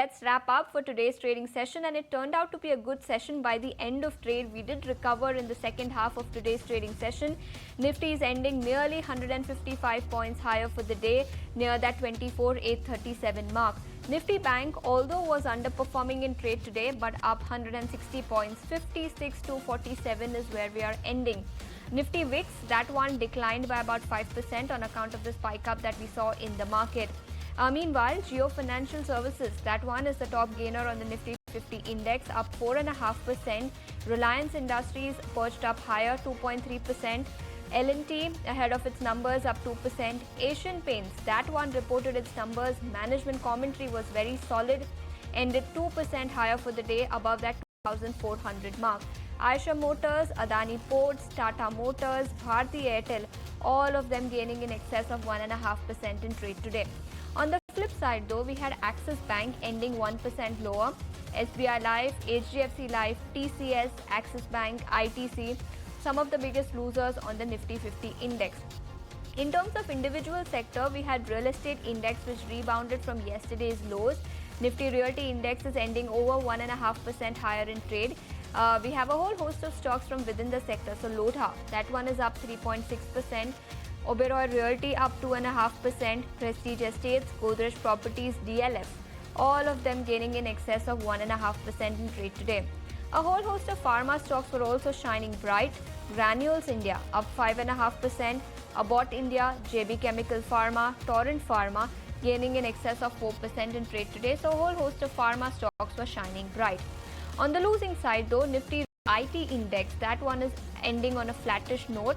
let's wrap up for today's trading session, and it turned out to be a good session by the end of trade. We did recover in the second half of today's trading session. Nifty is ending nearly 155 points higher for the day, near that 24,837 mark. Nifty Bank, although was underperforming in trade today, but up 160 points, 56,247 is where we are ending. Nifty VIX, that one declined by about 5% on account of the spike up that we saw in the market. Meanwhile, Jio Financial Services, that one is the top gainer on the Nifty 50 index, up 4.5%. Reliance Industries perched up higher, 2.3%. L&T ahead of its numbers, up 2%. Asian Paints, that one reported its numbers. Management commentary was very solid, ended 2% higher for the day, above that 2,400 mark. Eicher Motors, Adani Ports, Tata Motors, Bharti Airtel, all of them gaining in excess of 1.5% in trade today. On the flip side though, we had Axis Bank ending 1% lower, SBI Life, HDFC Life, TCS, Axis Bank, ITC, some of the biggest losers on the Nifty 50 index. In terms of individual sector, we had real estate index which rebounded from yesterday's lows. Nifty Realty index is ending over 1.5% higher in trade. We have a whole host of stocks from within the sector. So Lodha, that one is up 3.6%. Oberoi Realty up 2.5%. Prestige Estates, Godrej Properties, DLF, all of them gaining in excess of 1.5% in trade today. A whole host of pharma stocks were also shining bright. Granules India up 5.5%. Abbott India, JB Chemical Pharma, Torrent Pharma gaining in excess of 4% in trade today. So a whole host of pharma stocks were shining bright. On the losing side though, Nifty IT index, that one is ending on a flattish note.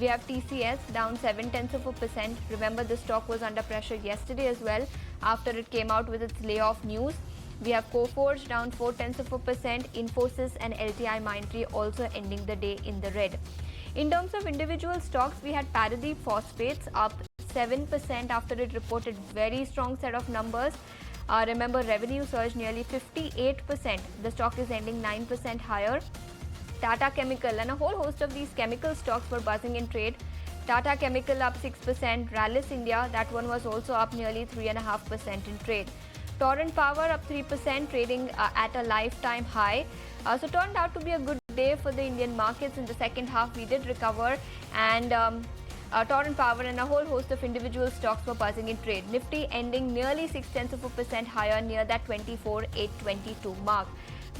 We have TCS down 0.7%. Remember, the stock was under pressure yesterday as well after it came out with its layoff news. We have Coforge down 0.4%. Infosys and LTIMindtree also ending the day in the red. In terms of individual stocks, we had Paradeep Phosphates up 7% after it reported very strong set of numbers. Remember, revenue surged nearly 58%. The stock is ending 9% higher. Tata Chemical and a whole host of these chemical stocks were buzzing in trade. Tata Chemical up 6%. Rallis India, that one was also up nearly 3.5% in trade. Torrent Power up 3%, trading at a lifetime high. So turned out to be a good day for the Indian markets. In the second half, we did recover, and Torrent Power and a whole host of individual stocks were buzzing in trade. Nifty ending nearly 0.6% higher, near that 24,822 mark.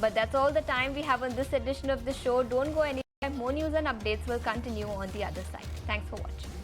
But that's all the time we have on this edition of the show. Don't go anywhere. More news and updates will continue on the other side. Thanks for watching.